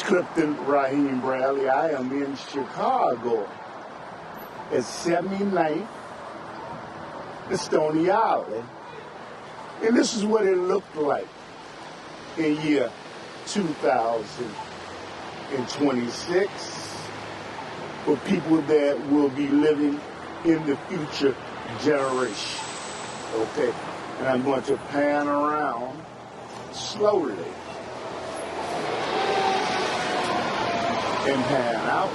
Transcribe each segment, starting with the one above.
Clifton Raheem Bradley. I am in Chicago at 79th and Stony Island. And this is what it looked like in year 2026 for people that will be living in the future generation. Okay, and I'm going to pan around slowly and pan out.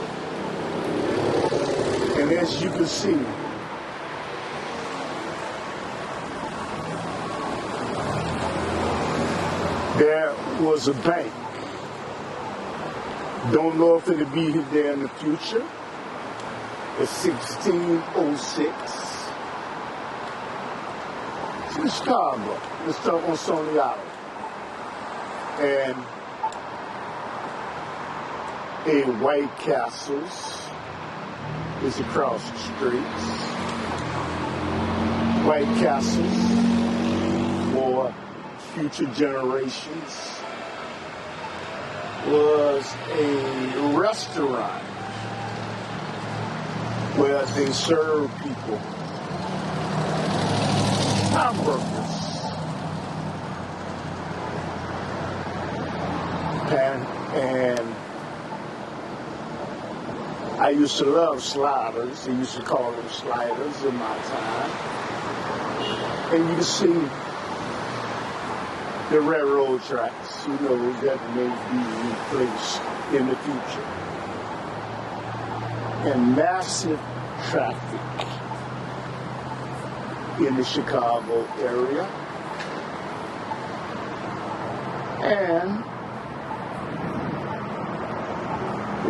And as you can see, there was a bank. Don't know if it'll be there in the future. It's 1606. It's in Chicago. It's on Stony Island. And a White Castles is across the streets. White Castles for future generations was a restaurant where they serve people hamburgers and I used to love sliders. They used to call them sliders in my time. And you can see the railroad tracks, that may be replaced in the future. And massive traffic in the Chicago area. And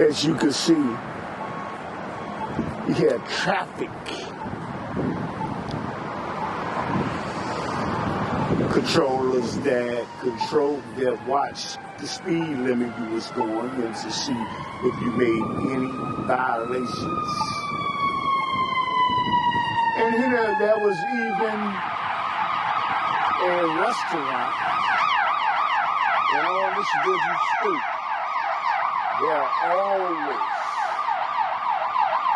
as you can see, you had traffic controllers that watched the speed limit you was going and to see if you made any violations. And here there was even a restaurant on this busy street. There always,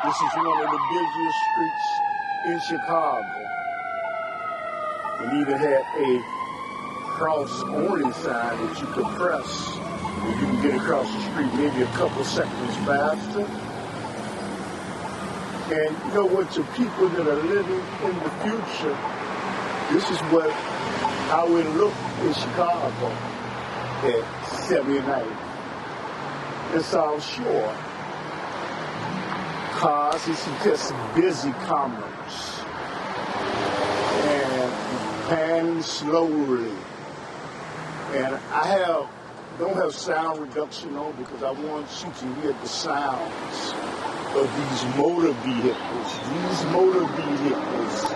this is one of the busiest streets in Chicago. And even had a cross-only sign that you could press and you can get across the street maybe a couple seconds faster. And you know what, to people that are living in the future, this is how it looked in Chicago at 79th and South Shore. Cars, it's just busy commerce. Pan slowly. And I don't have sound reduction on because I want you to hear the sounds of these motor vehicles. These motor vehicles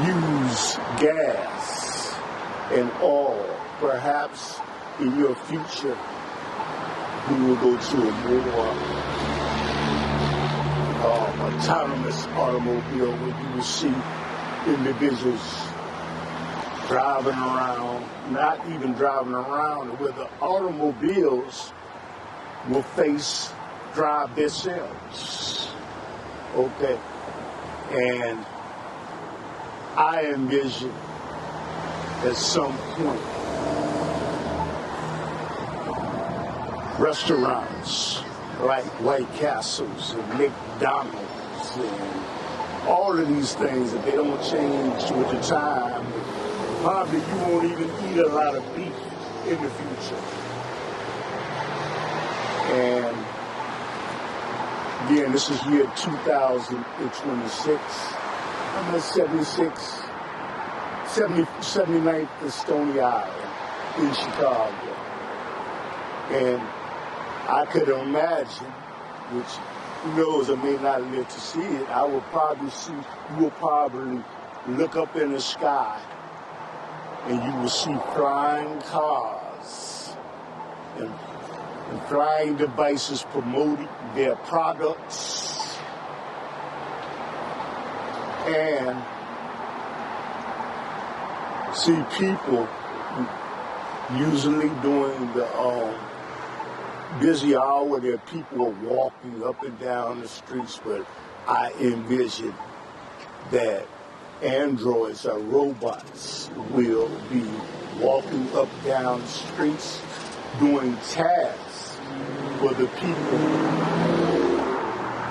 use gas and oil. Perhaps in your future, we will go to a more autonomous automobile where you will see individuals driving around, not even driving around, where the automobiles will drive themselves. Okay. And I envision at some point restaurants like White Castles and McDonald's and all of these things, if they don't change with the time, probably you won't even eat a lot of beef in the future. And again, this is year 2026. I'm at 79th and Stony Island in Chicago. And I could imagine, which who knows, I may not live to see it, you will probably look up in the sky and you will see flying cars and flying devices promoting their products. And see people Usually during the busy hour, there are people walking up and down the streets, but I envision that androids or robots will be walking up down the streets doing tasks for the people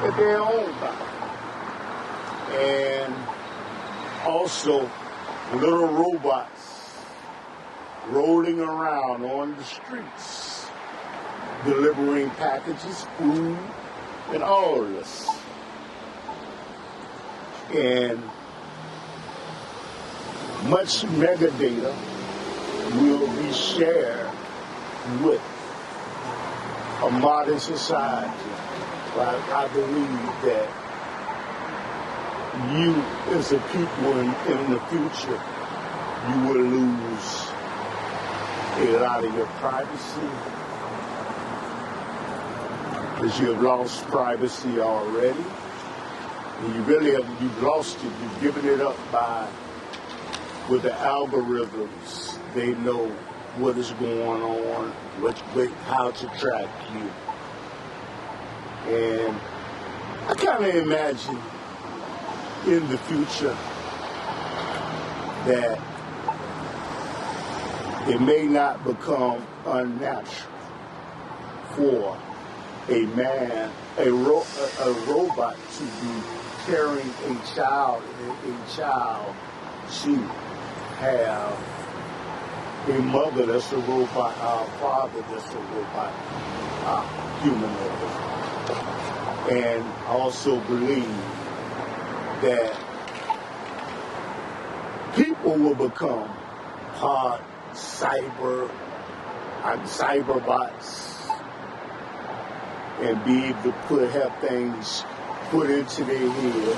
that they're owned by. And also little robots rolling around on the streets, delivering packages, food, and all of this. And much metadata will be shared with a modern society. I believe that you, as a people in the future, you will lose a lot of your privacy, because you have lost privacy already. And you really have, you've lost it, you've given it up with the algorithms. They know what is going on, how to track you. And I kind of imagine in the future that it may not become unnatural for a robot to be carrying a child, and a child to have a mother that's a robot, a father that's a robot, humanoid. And I also believe that people will become hard cyberbots and be able to have things put into their head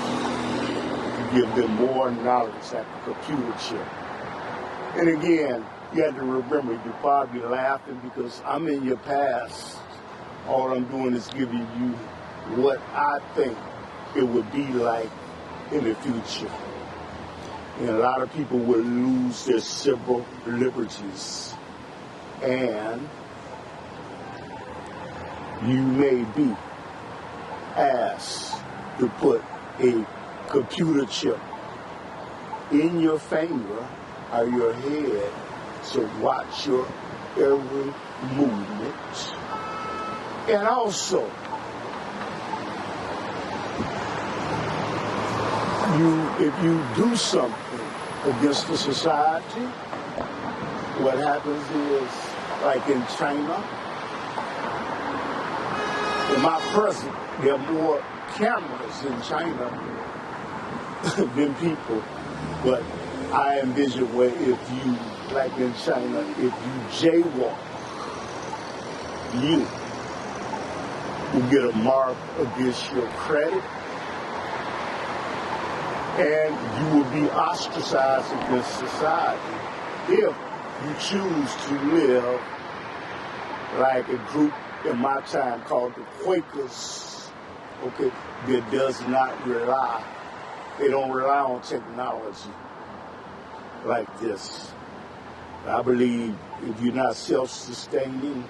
to give them more knowledge at the computer chip. And again, you have to remember, you're probably laughing because I'm in your past. All I'm doing is giving you what I think it would be like in the future. And a lot of people will lose their civil liberties. And you may be asked to put a computer chip in your finger or your head to watch your every movement. And also, if you do something against the society, what happens is, like in China, in my present, there are more cameras in China than people. But I envision where if you, like in China, if you jaywalk, you will get a mark against your credit, and you will be ostracized against society if you choose to live like a group in my time called the Quakers, okay, that does not rely, they don't rely on technology like this. I believe if you're not self-sustaining,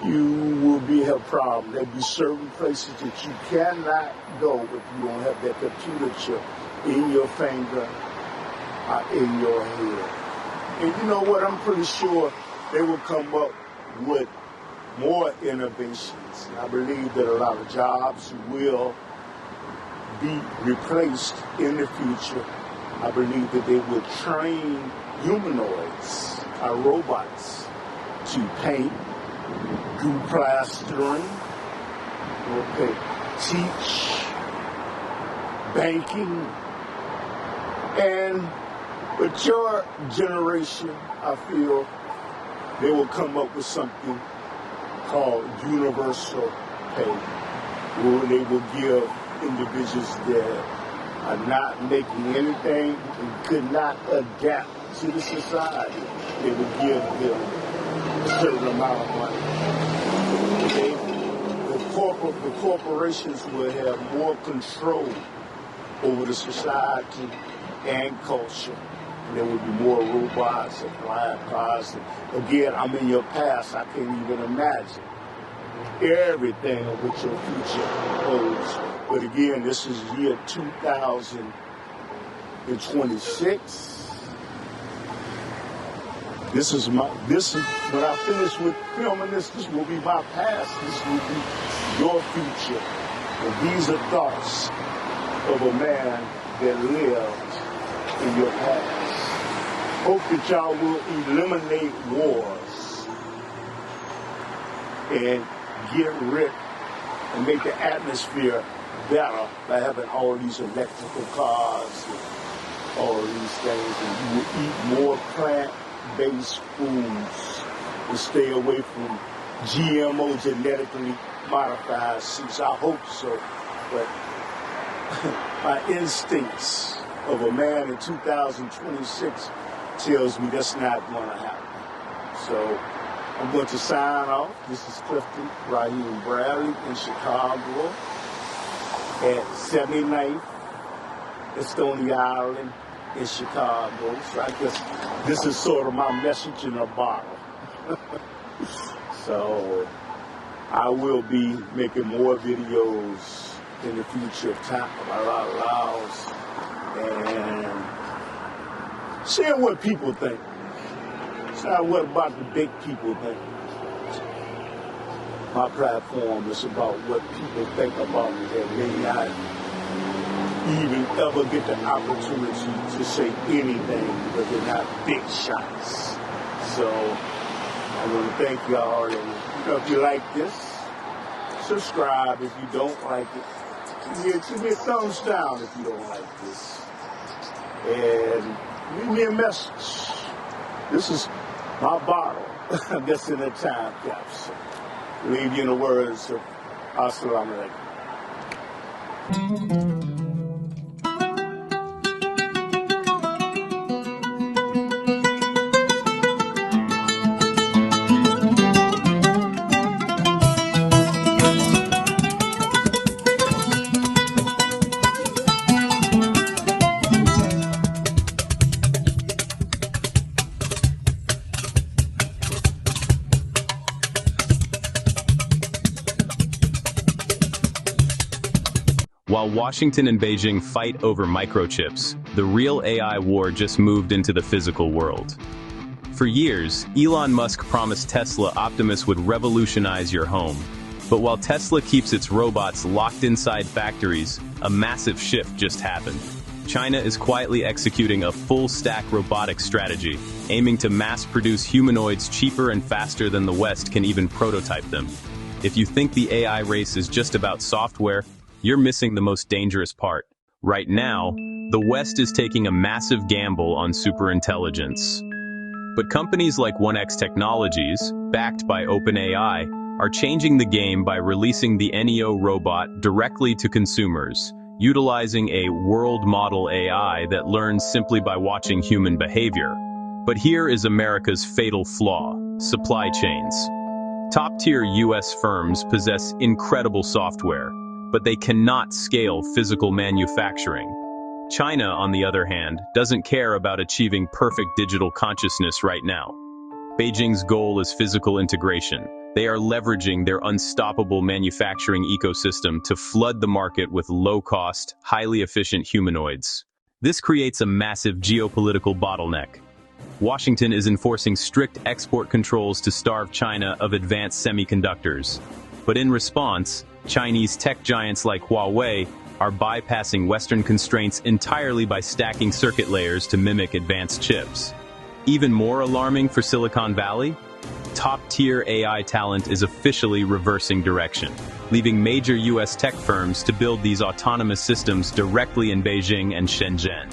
you will have a problem. There'll be certain places that you cannot go if you don't have that computer chip in your finger or in your head. And you know what? I'm pretty sure they will come up with more innovations. I believe that a lot of jobs will be replaced in the future. I believe that they will train humanoids, or robots, to paint, do plastering, okay, teach, banking, and with your generation, I feel they will come up with something called universal pay, where they will give individuals that are not making anything and could not adapt to the society, they will give them a certain amount of money. The corporations will have more control over the society and culture. There would be more robots and flying cars. And again, I'm in your past. I can't even imagine everything of what your future holds. But again, this is year 2026. This is when I finish with filming this will be my past. This will be your future. And these are thoughts of a man that lived in your past. Hope that y'all will eliminate wars and get rid and make the atmosphere better by having all these electrical cars and all these things. And you will eat more plant-based foods and stay away from GMO, genetically modified seeds. I hope so, but my instincts of a man in 2026 tells me that's not going to happen. So I'm going to sign off. This is Clifton Raheem Bradley in Chicago at 79th S Stony Island in Chicago. So I guess this is sort of my message in a bottle. So I will be making more videos in the future of time about Laos and seeing what people think. It's not what about the big people think. My platform is about what people think about me that may not even ever get the opportunity to say anything because they're not big shots. So I want to thank y'all, and if you like this, subscribe. If you don't like it, give me a thumbs down if you don't like this. And leave me a message. This is my bottle, I guess, in a time capsule. Leave you in the words of Assalamu alaikum. While Washington and Beijing fight over microchips, the real AI war just moved into the physical world. For years, Elon Musk promised Tesla Optimus would revolutionize your home. But while Tesla keeps its robots locked inside factories, a massive shift just happened. China is quietly executing a full-stack robotics strategy, aiming to mass-produce humanoids cheaper and faster than the West can even prototype them. If you think the AI race is just about software, you're missing the most dangerous part. Right now, the West is taking a massive gamble on superintelligence. But companies like 1X Technologies, backed by OpenAI, are changing the game by releasing the Neo robot directly to consumers, utilizing a world model AI that learns simply by watching human behavior. But here is America's fatal flaw: supply chains. Top-tier US firms possess incredible software, but they cannot scale physical manufacturing. China, on the other hand, doesn't care about achieving perfect digital consciousness right now. Beijing's goal is physical integration. They are leveraging their unstoppable manufacturing ecosystem to flood the market with low-cost, highly efficient humanoids. This creates a massive geopolitical bottleneck. Washington is enforcing strict export controls to starve China of advanced semiconductors. But in response, Chinese tech giants like Huawei are bypassing Western constraints entirely by stacking circuit layers to mimic advanced chips. Even more alarming for Silicon Valley, top-tier AI talent is officially reversing direction, leaving major US tech firms to build these autonomous systems directly in Beijing and Shenzhen.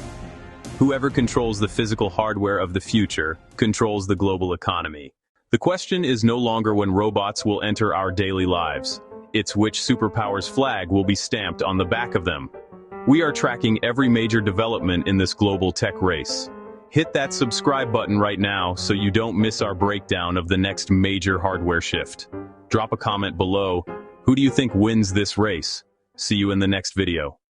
Whoever controls the physical hardware of the future controls the global economy. The question is no longer when robots will enter our daily lives. It's which superpower's flag will be stamped on the back of them. We are tracking every major development in this global tech race. Hit that subscribe button right now so you don't miss our breakdown of the next major hardware shift. Drop a comment below. Who do you think wins this race? See you in the next video.